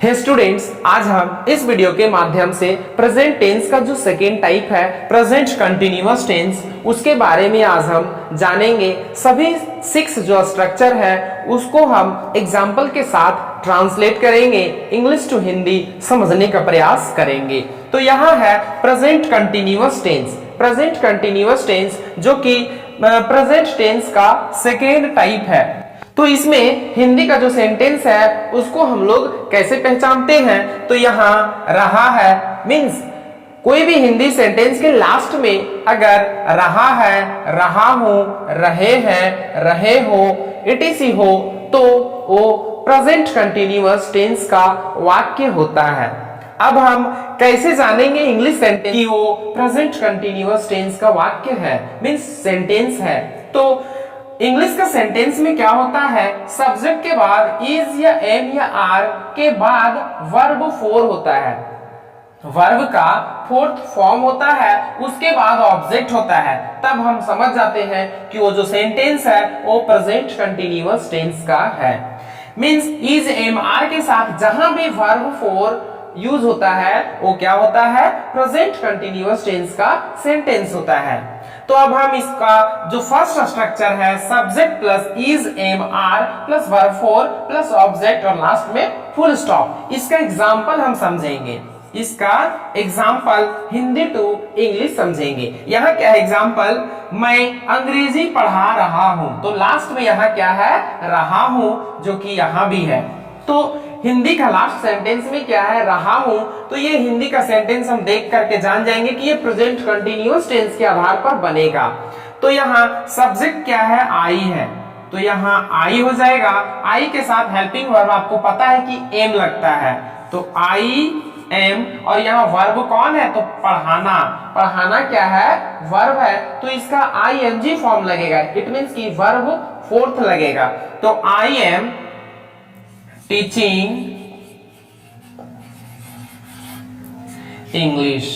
हे students, आज हम इस वीडियो के माध्यम से प्रेजेंट टेंस का जो सेकेंड टाइप है प्रेजेंट कंटिन्यूअस टेंस, उसके बारे में आज हम जानेंगे। सभी 6 जो स्ट्रक्चर है उसको हम एग्जाम्पल के साथ ट्रांसलेट करेंगे, इंग्लिश टू हिंदी समझने का प्रयास करेंगे। तो यहाँ है present continuous tense. Present continuous tense जो कि प्रेजेंट टेंस का सेकेंड टाइप है। तो इसमें हिंदी का जो सेंटेंस है उसको हम लोग कैसे पहचानते हैं? तो यहाँ रहा है मीन्स कोई भी हिंदी सेंटेंस के लास्ट में अगर रहा है, रहा हूं, रहे हैं, रहे हो, इटीसी हो तो वो प्रेजेंट कंटिन्यूअस टेंस का वाक्य होता है। अब हम कैसे जानेंगे इंग्लिश सेंटेंस कि वो प्रेजेंट कंटिन्यूअस टेंस का वाक्य है मीन्स सेंटेंस है? तो इंग्लिश का सेंटेंस में क्या होता है, सब्जेक्ट के बाद इज या एम या आर के बाद वर्ब 4 होता है। वर्ब का फोर्थ फॉर्म होता है, उसके बाद ऑब्जेक्ट होता है। तब हम समझ जाते हैं कि वो जो सेंटेंस है वो प्रेजेंट कंटिन्यूअस टेंस का है। मींस इज एम आर के साथ जहां भी वर्ब 4 यूज होता है वो क्या होता है, प्रेजेंट कंटिन्यूअस टेंस का सेंटेंस होता है। तो अब हम इसका जो फर्स्ट स्ट्रक्चर है subject plus is am are plus verb 4 plus object और लास्ट में फुल स्टॉप, इसका एग्जांपल हम समझेंगे। इसका एग्जांपल हिंदी टू इंग्लिश समझेंगे। यहाँ क्या है एग्जांपल, मैं अंग्रेजी पढ़ा रहा हूं। तो लास्ट में यहाँ क्या है, रहा हूं, जो कि यहाँ भी है। तो हिंदी का लास्ट सेंटेंस में क्या है, रहा हूं। तो ये हिंदी का सेंटेंस हम देख करके जान जाएंगे कि ये प्रेजेंट कंटिन्यूअस टेंस के आधार पर बनेगा। तो यहाँ सब्जेक्ट क्या है, आई है, तो यहाँ आई हो जाएगा। आई के साथ हेल्पिंग वर्ब आपको पता है कि एम लगता है, तो आई एम। और यहाँ वर्ब कौन है, तो पढ़ाना। पढ़ाना क्या है, वर्ब है, तो इसका आई एम जी फॉर्म लगेगा। इट मीन्स की वर्ब फोर्थ लगेगा। तो आई am teaching English.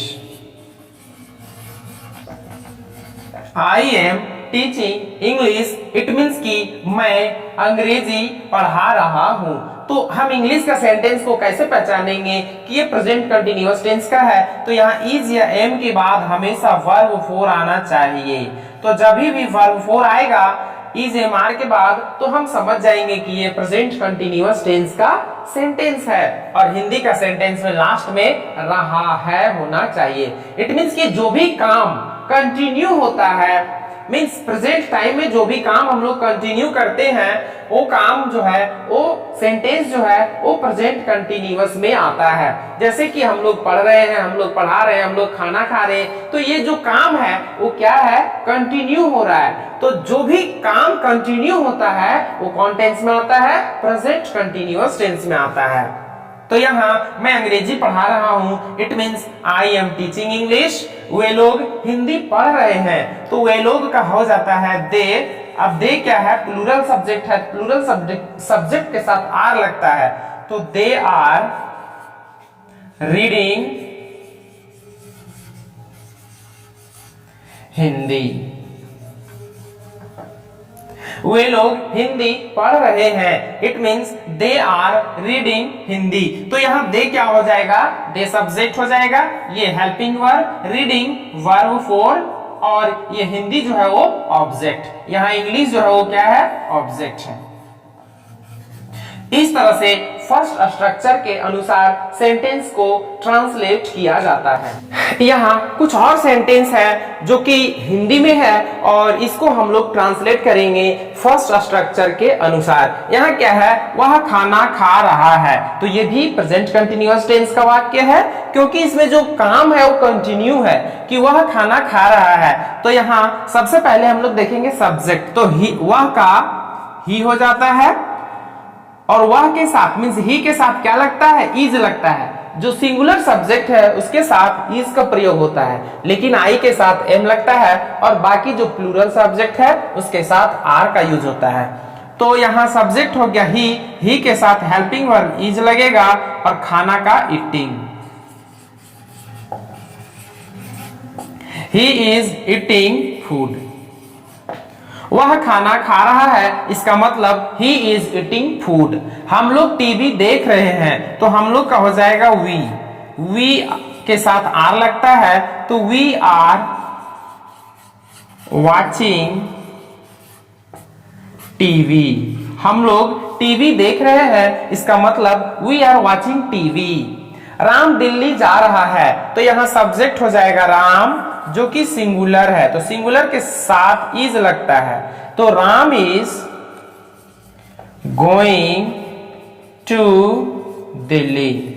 I am teaching English, it means कि मैं अंग्रेजी पढ़ा रहा हूं। तो हम इंग्लिश का सेंटेंस को कैसे पहचानेंगे कि ये प्रेजेंट कंटिन्यूअस टेंस का है? तो यहाँ इज या एम के बाद हमेशा वर्ब 4 आना चाहिए। तो जब भी वर्ब 4 आएगा इज एम आर के बाद तो हम समझ जाएंगे कि ये प्रेजेंट कंटिन्यूअस टेंस का सेंटेंस है। और हिंदी का सेंटेंस में लास्ट में रहा है होना चाहिए। इट मींस कि जो भी काम कंटिन्यू होता है, मींस प्रेजेंट टाइम में जो भी काम हम लोग कंटिन्यू करते हैं वो काम जो है, वो सेंटेंस जो है वो प्रेजेंट कंटिन्यूअस में आता है। जैसे कि हम लोग पढ़ रहे हैं, हम लोग पढ़ा रहे हैं, हम लोग खाना खा रहे हैं, तो ये जो काम है वो क्या है, कंटिन्यू हो रहा है। तो जो भी काम कंटिन्यू होता है वो कौन टेंस में आता है, प्रेजेंट कंटिन्यूअस टेंस में आता है। तो यहाँ मैं अंग्रेजी पढ़ा रहा हूं, it means I am teaching English. वे लोग हिंदी पढ़ रहे हैं, तो वे लोग का हो जाता है दे। अब दे क्या है, प्लूरल सब्जेक्ट है, प्लूरल सब्जेक्ट के साथ आर लगता है, तो दे आर रीडिंग हिंदी। वे लोग हिंदी पढ़ रहे हैं, it means they are reading Hindi. तो यहाँ दे क्या हो जाएगा, दे सब्जेक्ट हो जाएगा, ये हेल्पिंग वर्ब, रीडिंग वर्ब 4 और ये हिंदी जो है वो ऑब्जेक्ट। यहाँ इंग्लिश जो है वो क्या है, ऑब्जेक्ट है। इस तरह से फर्स्ट स्ट्रक्चर के अनुसार सेंटेंस को ट्रांसलेट किया जाता है। यहाँ कुछ और सेंटेंस है जो कि हिंदी में है और इसको हम लोग ट्रांसलेट करेंगे फर्स्ट स्ट्रक्चर के अनुसार। यहाँ क्या है, वह खाना खा रहा है, तो ये भी प्रेजेंट कंटिन्यूअस टेंस का वाक्य है क्योंकि इसमें जो काम है वो कंटिन्यू है कि वह खाना खा रहा है। तो यहाँ सबसे पहले हम लोग देखेंगे सब्जेक्ट, तो वह का ही हो जाता है और वह के साथ मींस ही के साथ क्या लगता है, इज लगता है। जो सिंगुलर सब्जेक्ट है उसके साथ इज का प्रयोग होता है, लेकिन आई के साथ एम लगता है और बाकी जो प्लूरल सब्जेक्ट है उसके साथ आर का यूज होता है। तो यहाँ सब्जेक्ट हो गया ही के साथ हेल्पिंग वर्ब इज लगेगा और खाना का eating, he is eating food. वह खाना खा रहा है, इसका मतलब ही इज ईटिंग फूड। हम लोग टीवी देख रहे हैं, तो हम लोग का हो जाएगा वी के साथ आर लगता है, तो वी आर वॉचिंग टीवी। हम लोग टीवी देख रहे हैं, इसका मतलब we are watching TV. Ram Delhi जा रहा है, तो यहां सब्जेक्ट हो जाएगा राम, जो कि सिंगुलर है, तो सिंगुलर के साथ इज लगता है, तो Ram is going to Delhi.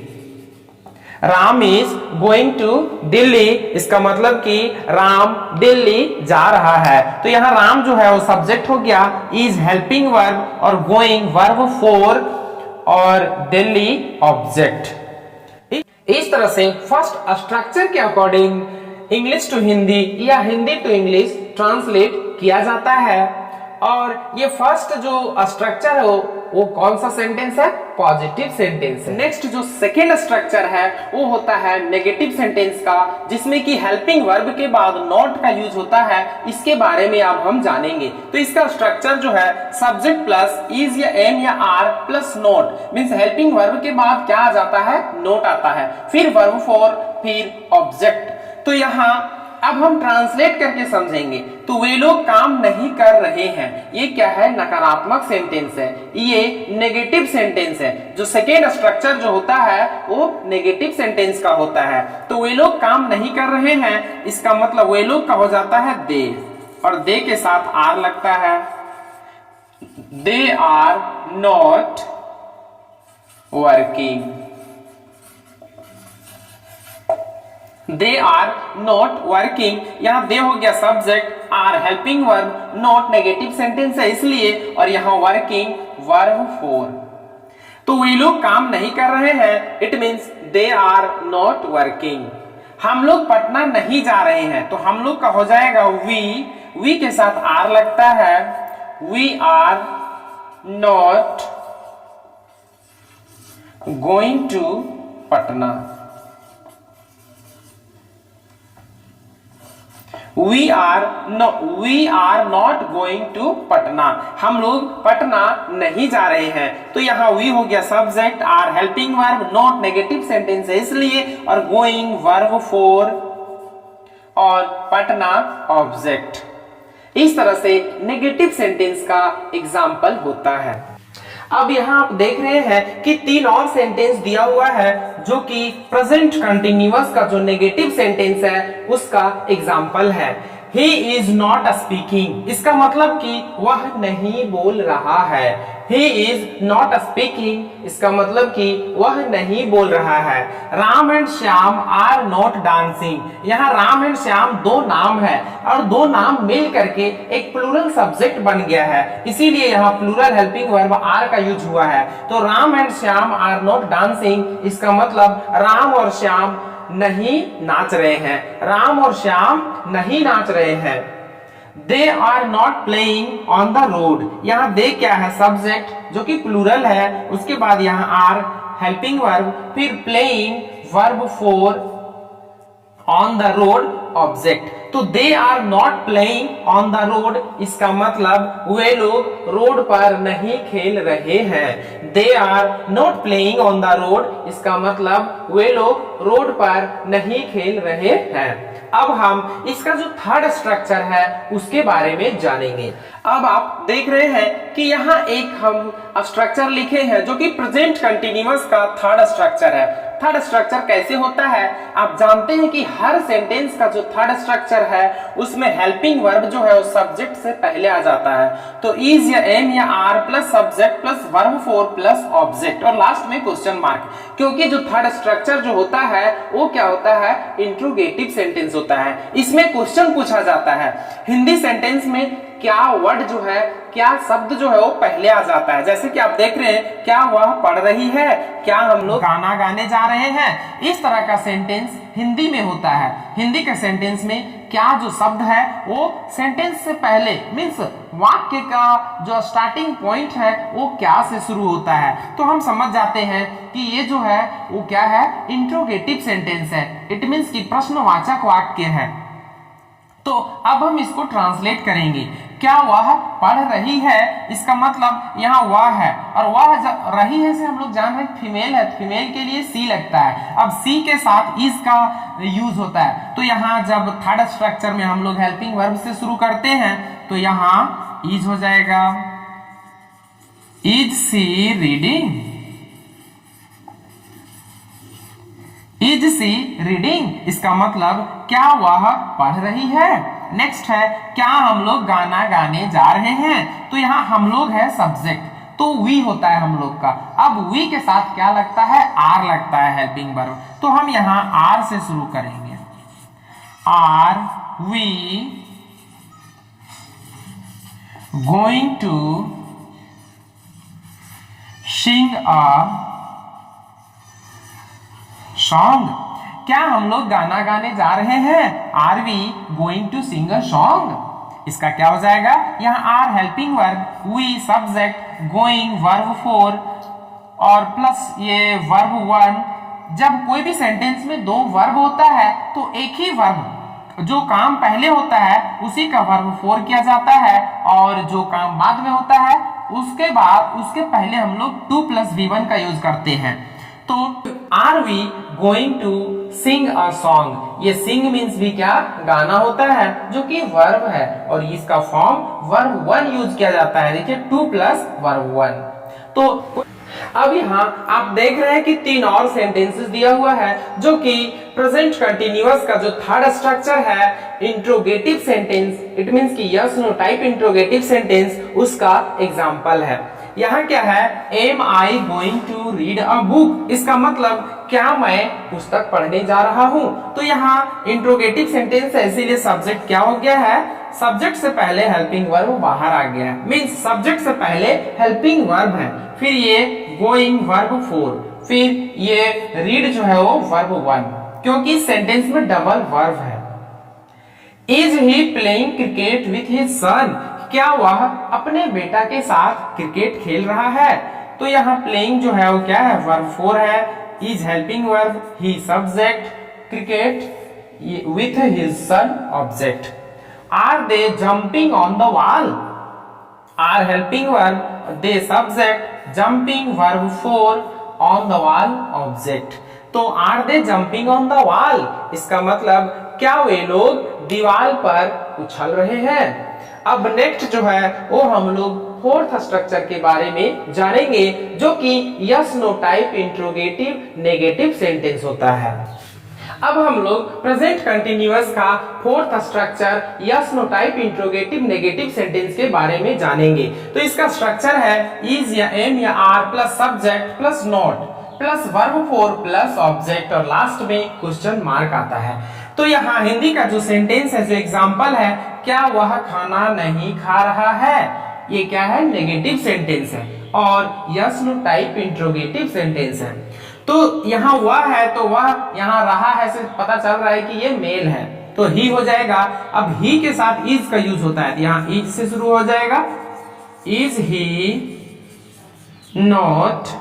Ram is going to Delhi, इसका मतलब कि राम दिल्ली जा रहा है, तो यहां राम जो है वो सब्जेक्ट हो गया, इज हेल्पिंग वर्ब और गोइंग वर्ब 4 और दिल्ली ऑब्जेक्ट। इस तरह से फर्स्ट स्ट्रक्चर के अकॉर्डिंग इंग्लिश टू हिंदी या हिंदी टू इंग्लिश ट्रांसलेट किया जाता है। और ये फर्स्ट जो स्ट्रक्चर है वो कौन सा सेंटेंस है? पॉजिटिव सेंटेंस है। नेक्स्ट जो सेकेंड स्ट्रक्चर है वो होता है नेगेटिव सेंटेंस का, जिसमें कि हेल्पिंग वर्ब के बाद नॉट का यूज होता है। इसके बारे में अब हम जानेंगे। तो इसका स्ट्रक्चर जो है सब्जेक्ट प्लस इज या एम या are plus not, means helping verb के बाद क्या आ जाता है? नोट आता है, फिर वर्ब 4, फिर ऑब्जेक्ट। तो यहाँ अब हम ट्रांसलेट करके समझेंगे। तो वे लोग काम नहीं कर रहे हैं, ये क्या है? नकारात्मक सेंटेंस है, ये नेगेटिव सेंटेंस है। जो सेकेंड स्ट्रक्चर जो होता है वो नेगेटिव सेंटेंस का होता है। तो वे लोग काम नहीं कर रहे हैं, इसका मतलब वे लोग का हो जाता है दे, और दे के साथ आर लगता है। They are not working, they are not working. यहां दे हो गया subject, are helping verb, not negative sentence है इसलिए, और यहां वर्किंग वर्ब 4। तो वे लोग काम नहीं कर रहे हैं, it means they are not working. हम लोग पटना नहीं जा रहे हैं, तो हम लोग का हो जाएगा वी के साथ आर लगता है। We are not going to Patna. We are not going to Patna, हम लोग पटना नहीं जा रहे हैं। तो यहाँ वी हो गया subject, are helping verb, not negative sentence है इसलिए, और गोइंग वर्ब 4 और पटना ऑब्जेक्ट। इस तरह से नेगेटिव सेंटेंस का एग्जाम्पल होता है। अब यहाँ आप देख रहे हैं कि 3 और सेंटेंस दिया हुआ है, जो कि प्रेजेंट कंटिन्यूअस का जो नेगेटिव सेंटेंस है उसका एग्जाम्पल है। He is not speaking, इसका मतलब कि वह नहीं बोल रहा है। He is not speaking, इसका मतलब कि वह नहीं बोल रहा है। Ram and Shyam are not dancing, यहाँ राम एंड श्याम 2 नाम है, और 2 नाम मिल करके एक प्लूरल सब्जेक्ट बन गया है, इसीलिए यहाँ प्लूरल हेल्पिंग वर्ब आर का यूज हुआ है। तो Ram and Shyam are not dancing, इसका मतलब राम और श्याम नहीं नाच रहे हैं, राम और श्याम नहीं नाच रहे हैं। They are not playing on the road, यहाँ दे क्या है? सब्जेक्ट जो कि प्लूरल है, उसके बाद यहाँ आर हेल्पिंग वर्ब, फिर playing verb 4, on the road object. तो they are not playing on the road, इसका मतलब वे लोग रोड पर नहीं खेल रहे हैं। They are not playing on the road, इसका मतलब वे लोग रोड पर नहीं खेल रहे हैं। अब हम इसका जो थर्ड स्ट्रक्चर है उसके बारे में जानेंगे। अब आप देख रहे हैं कि यहाँ एक हम स्ट्रक्चर लिखे हैं जो कि प्रेजेंट कंटिन्यूअस का थर्ड स्ट्रक्चर है। थर्ड स्ट्रक्चर कैसे होता है? आप जानते हैं कि हर सेंटेंस का जो थर्ड स्ट्रक्चर है उसमें हेल्पिंग वर्ब जो है वो सब्जेक्ट से पहले आ जाता है। तो इज या एम या are plus subject plus verb 4 plus object, और लास्ट में क्वेश्चन मार्क, क्योंकि जो थर्ड स्ट्रक्चर जो होता है वो क्या होता है? इंट्रोगेटिव सेंटेंस होता है। इसमें क्वेश्चन पूछा जाता है हिंदी सेंटेंस में क्या वर्ड जो है, क्या शब्द जो है वो पहले आ जाता है। जैसे कि आप देख रहे हैं, क्या वह पढ़ रही है, क्या हम लोग गाना गाने जा रहे हैं, इस तरह का सेंटेंस हिंदी में होता है। हिंदी के सेंटेंस में क्या जो शब्द है वो सेंटेंस से पहले, मीन्स वाक्य का जो स्टार्टिंग पॉइंट है वो क्या से शुरू होता है। तो हम समझ जाते हैं कि ये जो है वो क्या है? इंट्रोगेटिव सेंटेंस है। इट मीन्स कि प्रश्नवाचक वाक्य है। तो अब हम इसको ट्रांसलेट करेंगे। क्या वह पढ़ रही है, इसका मतलब यहाँ वह है, और वह रही है से हम लोग जान रहे हैं फीमेल है, फीमेल के लिए सी लगता है। अब सी के साथ इज का यूज होता है, तो यहाँ जब थर्ड स्ट्रक्चर में हम लोग हेल्पिंग वर्ब से शुरू करते हैं तो यहाँ इज हो जाएगा। Is she reading, is she reading, इसका मतलब क्या वह पढ़ रही है। नेक्स्ट है क्या हम लोग गाना गाने जा रहे हैं, तो यहाँ हम लोग है सब्जेक्ट, तो वी होता है हम लोग का। अब वी के साथ क्या लगता है, आर लगता है हेल्पिंग वर्ब, तो हम यहाँ आर से शुरू करेंगे। Are we going to sing a song, क्या हम लोग गाना गाने जा रहे हैं, are we going to sing a song, इसका क्या हो जाएगा, यहाँ are helping verb, we subject, going verb 4 और प्लस ये वर्ब 1। जब कोई भी सेंटेंस में दो वर्ब होता है तो एक ही वर्ब जो काम पहले होता है उसी का वर्ब 4 किया जाता है, और जो काम बाद में होता है उसके बाद उसके पहले हम लोग 2 + V1 का यूज करते हैं। तो are we going to sing a song, ये सिंग मीन्स भी क्या, गाना होता है, जो कि वर्ब है, और इसका फॉर्म वर्ब 1 यूज किया जाता है। देखिए 2 + वर्ब 1। तो अब यहाँ आप देख रहे हैं कि 3 और सेंटेंसेस दिया हुआ है, जो कि प्रेजेंट कंटिन्यूअस का जो थर्ड स्ट्रक्चर है इंट्रोगेटिव सेंटेंस, इट मींस कि yes no type interrogative sentence, उसका एग्जांपल है। यहाँ क्या है, am I going to read a book, इसका मतलब क्या मैं पुस्तक पढ़ने जा रहा हूँ। तो यहाँ इंट्रोगेटिव सेंटेंस है, इसीलिए सब्जेक्ट क्या हो गया है, सब्जेक्ट से पहले हेल्पिंग वर्ब बाहर आ गया है, मींस सब्जेक्ट से पहले हेल्पिंग वर्ब है, फिर ये गोइंग वर्ब 4, फिर ये रीड जो है वो वर्ब 1, क्योंकि सेंटेंस में डबल वर्ब है। Is he playing cricket with his सन, क्या वह अपने बेटा के साथ क्रिकेट खेल रहा है। तो यहाँ प्लेइंग जो है वो क्या है, वर्ब 4 है, is helping verb, he subject, cricket with his son object. Are they jumping on the wall, are helping verb, they subject, jumping verb 4, on the wall object. तो are they jumping on the wall, इसका मतलब क्या वे लोग दीवार पर उछल रहे हैं। अब नेक्स्ट जो है वो हम लोग फोर्थ स्ट्रक्चर के बारे में जानेंगे, जो कि yes no type interrogative negative sentence होता है। अब हम लोग प्रेजेंट कंटिन्यूअस का fourth structure yes no type interrogative negative sentence के बारे में जानेंगे। तो इसका स्ट्रक्चर है इज या एम या are plus subject plus not plus verb 4 plus object, और लास्ट में क्वेश्चन मार्क आता है। तो यहाँ हिंदी का जो सेंटेंस है, जो एग्जाम्पल है, क्या वह खाना नहीं खा रहा है, ये क्या है, नेगेटिव सेंटेंस है, और yes no type interrogative sentence है। तो यहाँ वह है, तो वह यहाँ रहा है से पता चल रहा है कि ये मेल है, तो ही हो जाएगा। अब ही के साथ इज का यूज होता है, यहाँ इज से शुरू हो जाएगा। Is he not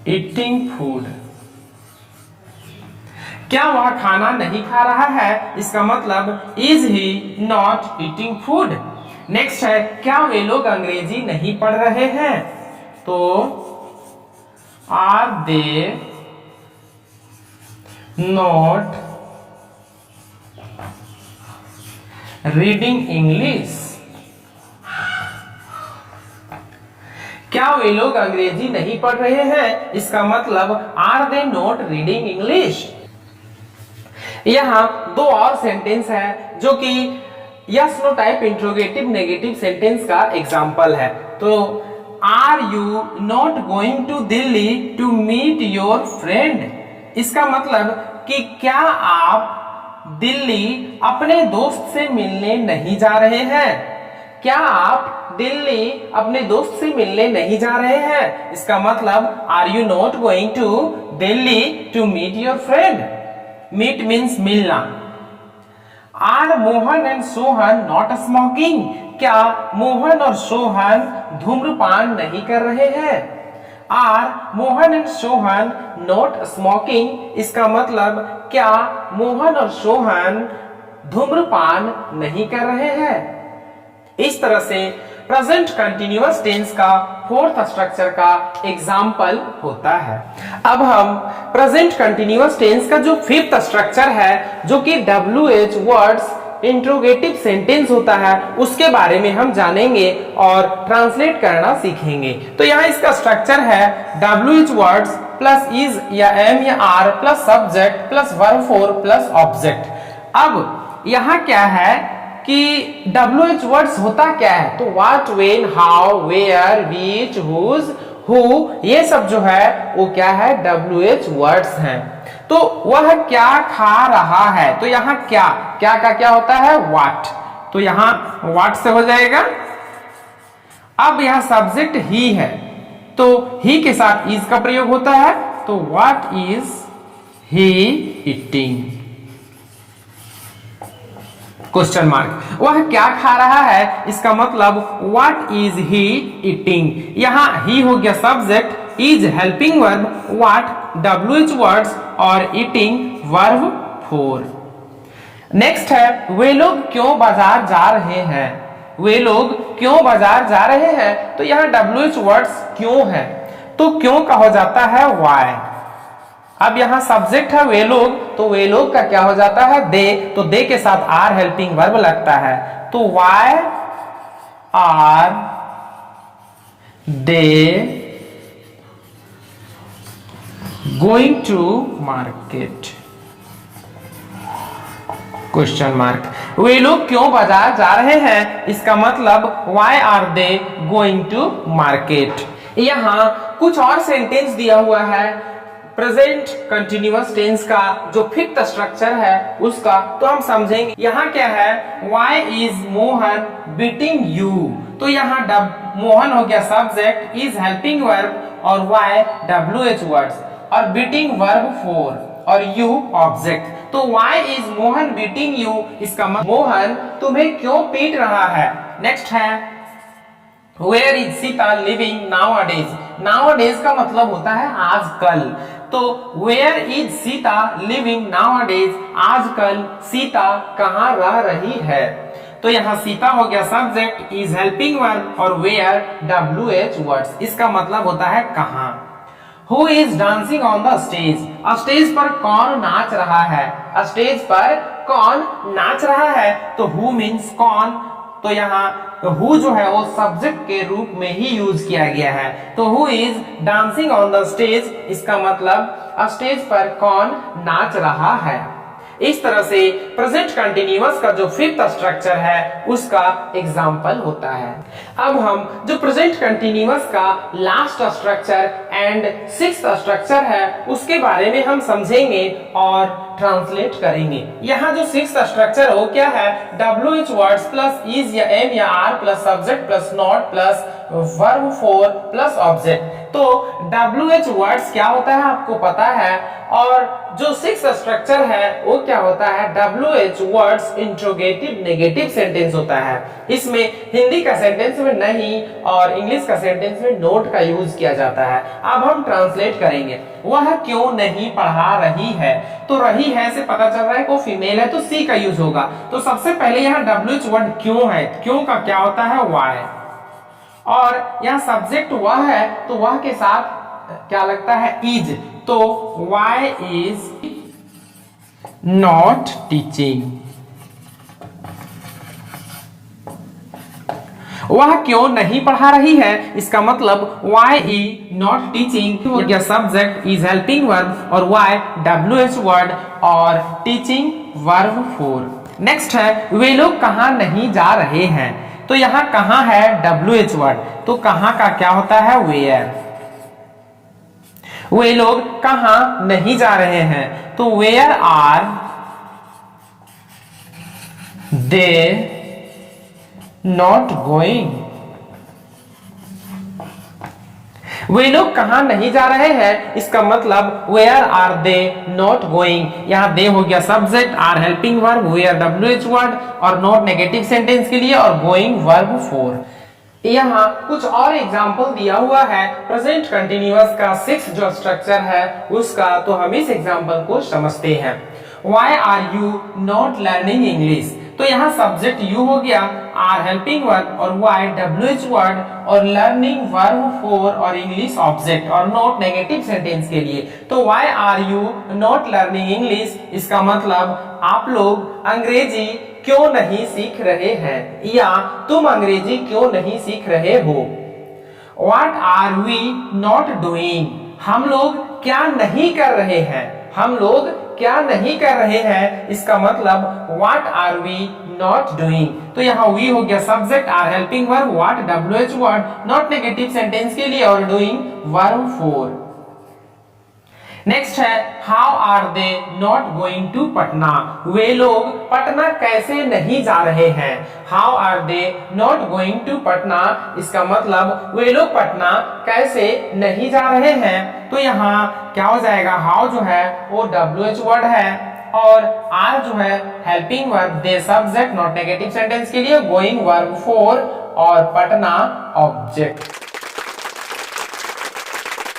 eating food, क्या वह खाना नहीं खा रहा है, इसका मतलब is he not eating food. Next है क्या वे लोग अंग्रेजी नहीं पढ़ रहे हैं, तो are they not reading English, क्या वे लोग अंग्रेजी नहीं पढ़ रहे हैं, इसका मतलब are they not reading English. यहाँ 2 और सेंटेंस है, जो कि yes no type interrogative negative sentence का एग्जाम्पल है। तो are you not going to Delhi to meet your friend, इसका मतलब कि क्या आप दिल्ली अपने दोस्त से मिलने नहीं जा रहे हैं, क्या आप दिल्ली अपने दोस्त से मिलने नहीं जा रहे हैं, इसका मतलब are you not going to Delhi to meet your friend. Meet means मिलना। Are Mohan and Sohan not smoking, क्या मोहन और सोहन धूम्रपान नहीं कर रहे हैं। Are Mohan and Sohan not smoking, इसका मतलब क्या मोहन और सोहन धूम्रपान नहीं कर रहे हैं। इस तरह से प्रेजेंट कंटिन्यूअस टेंस का फोर्थ स्ट्रक्चर का एग्जाम्पल होता है। अब हम प्रेजेंट कंटिन्यूअस टेंस का जो फिफ्थ स्ट्रक्चर है, जो कि WH वर्ड्स इंट्रोगेटिव सेंटेंस होता है, उसके बारे में हम जानेंगे और ट्रांसलेट करना सीखेंगे। तो यहाँ इसका स्ट्रक्चर है WH वर्ड्स प्लस इज या एम या are plus subject plus verb four plus object. अब यहाँ क्या है कि WH वर्ड्स होता क्या है, तो what, when, how, where, which, whose, who, ये सब जो है वो क्या है, WH वर्ड्स हैं। तो वह क्या खा रहा है, तो यहाँ क्या का क्या होता है, व्हाट, तो यहाँ व्हाट से हो जाएगा। अब यहाँ सब्जेक्ट ही है, तो ही के साथ इज का प्रयोग होता है, तो what is he eating, question mark. वह क्या खा रहा है, इसका मतलब व्हाट इज ही ईटिंग। यहाँ ही हो गया subject, is helping verb, what WH words और ईटिंग वर्ब फोर। नेक्स्ट है वे लोग क्यों बाजार जा रहे हैं। वे लोग क्यों बाजार जा रहे हैं, तो यहाँ WH वर्ड्स क्यों है, तो क्यों का हो जाता है why। अब यहाँ सब्जेक्ट है वे लोग, तो वे लोग का क्या हो जाता है दे, तो दे के साथ आर हेल्पिंग वर्ब लगता है, तो why are they going to market, question mark. वे लोग क्यों बाजार जा रहे हैं, इसका मतलब why are they going to market। यहाँ कुछ और सेंटेंस दिया हुआ है प्रेजेंट कंटिन्यूअस टेंस का जो फिफ्थ स्ट्रक्चर है उसका, तो हम समझेंगे। यहाँ क्या है, why is Mohan beating you, तो यहाँ मोहन हो गया सब्जेक्ट, इज हेल्पिंग वर्ब और why WH वर्ड्स और बीटिंग वर्ब फोर और यू ऑब्जेक्ट। तो why is Mohan beating you, इसका मतलब मोहन तुम्हें क्यों पीट रहा है। नेक्स्ट है Where is Sita living nowadays, nowadays का मतलब होता है आजकल, तो Where is Sita living nowadays, आजकल सीता कहाँ रह रही है। तो यहाँ सीता हो गया सब्जेक्ट, इज हेल्पिंग वर्ब और where WH वर्ड्स, इसका मतलब होता है कहाँ। Who is dancing on the stage, stage पर कौन नाच रहा है, स्टेज पर कौन नाच रहा है, तो who means कौन, तो यहाँ who जो है वो सब्जेक्ट के रूप में ही यूज किया गया है, तो who is dancing on the stage, इसका मतलब स्टेज पर कौन नाच रहा है। इस तरह से प्रेजेंट कंटिन्यूअस का जो फिफ्थ स्ट्रक्चर है उसका एग्जाम्पल होता है। अब हम जो प्रेजेंट कंटिन्यूअस का last structure and sixth structure है उसके बारे में हम समझेंगे और ट्रांसलेट करेंगे। यहाँ जो सिक्स्थ स्ट्रक्चर हो क्या है, WH वर्ड्स प्लस इज या एम या are plus subject plus not plus verb four plus object. तो WH वर्ड्स क्या होता है आपको पता है, और जो सिक्स्थ स्ट्रक्चर है वो क्या होता है, WH words interrogative negative sentence होता है। इसमें हिंदी का सेंटेंस में नहीं और इंग्लिश का सेंटेंस में नोट का यूज किया जाता है। अब हम ट्रांसलेट करेंगे। वह क्यों नहीं पढ़ा रही है, तो रही है से पता चल रहा है को फीमेल है तो सी का यूज होगा। तो सबसे पहले यहाँ WH वर्ड क्यों है, क्यों का क्या होता है why, और यहाँ सब्जेक्ट वह है तो वह के साथ क्या लगता है इज, तो why is not teaching, वह क्यों नहीं पढ़ा रही है, इसका मतलब why is not teaching हो गया सब्जेक्ट, इज हेल्पिंग वर्ब और why WH वर्ड और टीचिंग वर्ब फोर। नेक्स्ट है वे लोग कहाँ नहीं जा रहे हैं, तो यहाँ कहाँ है WH वर्ड, तो कहाँ का क्या होता है where। वे लोग कहाँ नहीं जा रहे हैं, तो where are they not going, वे लोग कहाँ नहीं जा रहे हैं, इसका मतलब where are they not going। यहाँ दे हो गया subject, are helping verb, where WH word और नॉट नेगेटिव सेंटेंस के लिए और गोइंग वर्ब फोर। यहाँ कुछ और एग्जाम्पल दिया हुआ है प्रेजेंट कंटिन्यूअस का सिक्स जो स्ट्रक्चर है उसका, तो हम इस एग्जाम्पल को समझते हैं। Why are you not learning English, तो यहाँ सब्जेक्ट यू हो गया, आर हेल्पिंग वर्ब और वाई WH वर्ड और लर्निंग वर्ब फॉर और इंग्लिश ऑब्जेक्ट और नोट नेगेटिव सेंटेंस के लिए। तो why are you not learning English, इसका मतलब आप लोग अंग्रेजी क्यों नहीं सीख रहे हैं या तुम अंग्रेजी क्यों नहीं सीख रहे हो। What are we not doing, हम लोग क्या नहीं कर रहे हैं, हम लोग क्या नहीं कर रहे हैं, इसका मतलब what are we not doing। तो यहाँ we हो गया subject, are helping verb, what WH word not negative sentence के लिए और डूइंग वर्ब फॉर। नेक्स्ट है how are they not going to Patna, वे लोग पटना कैसे नहीं जा रहे हैं। How are they not going to Patna, इसका मतलब वे लोग पटना कैसे नहीं जा रहे हैं। तो यहाँ क्या हो जाएगा, हाउ जो है वो WH वर्ड है और आर जो है helping verb, they subject not negative sentence के लिए, गोइंग वर्ब फॉर और पटना ऑब्जेक्ट।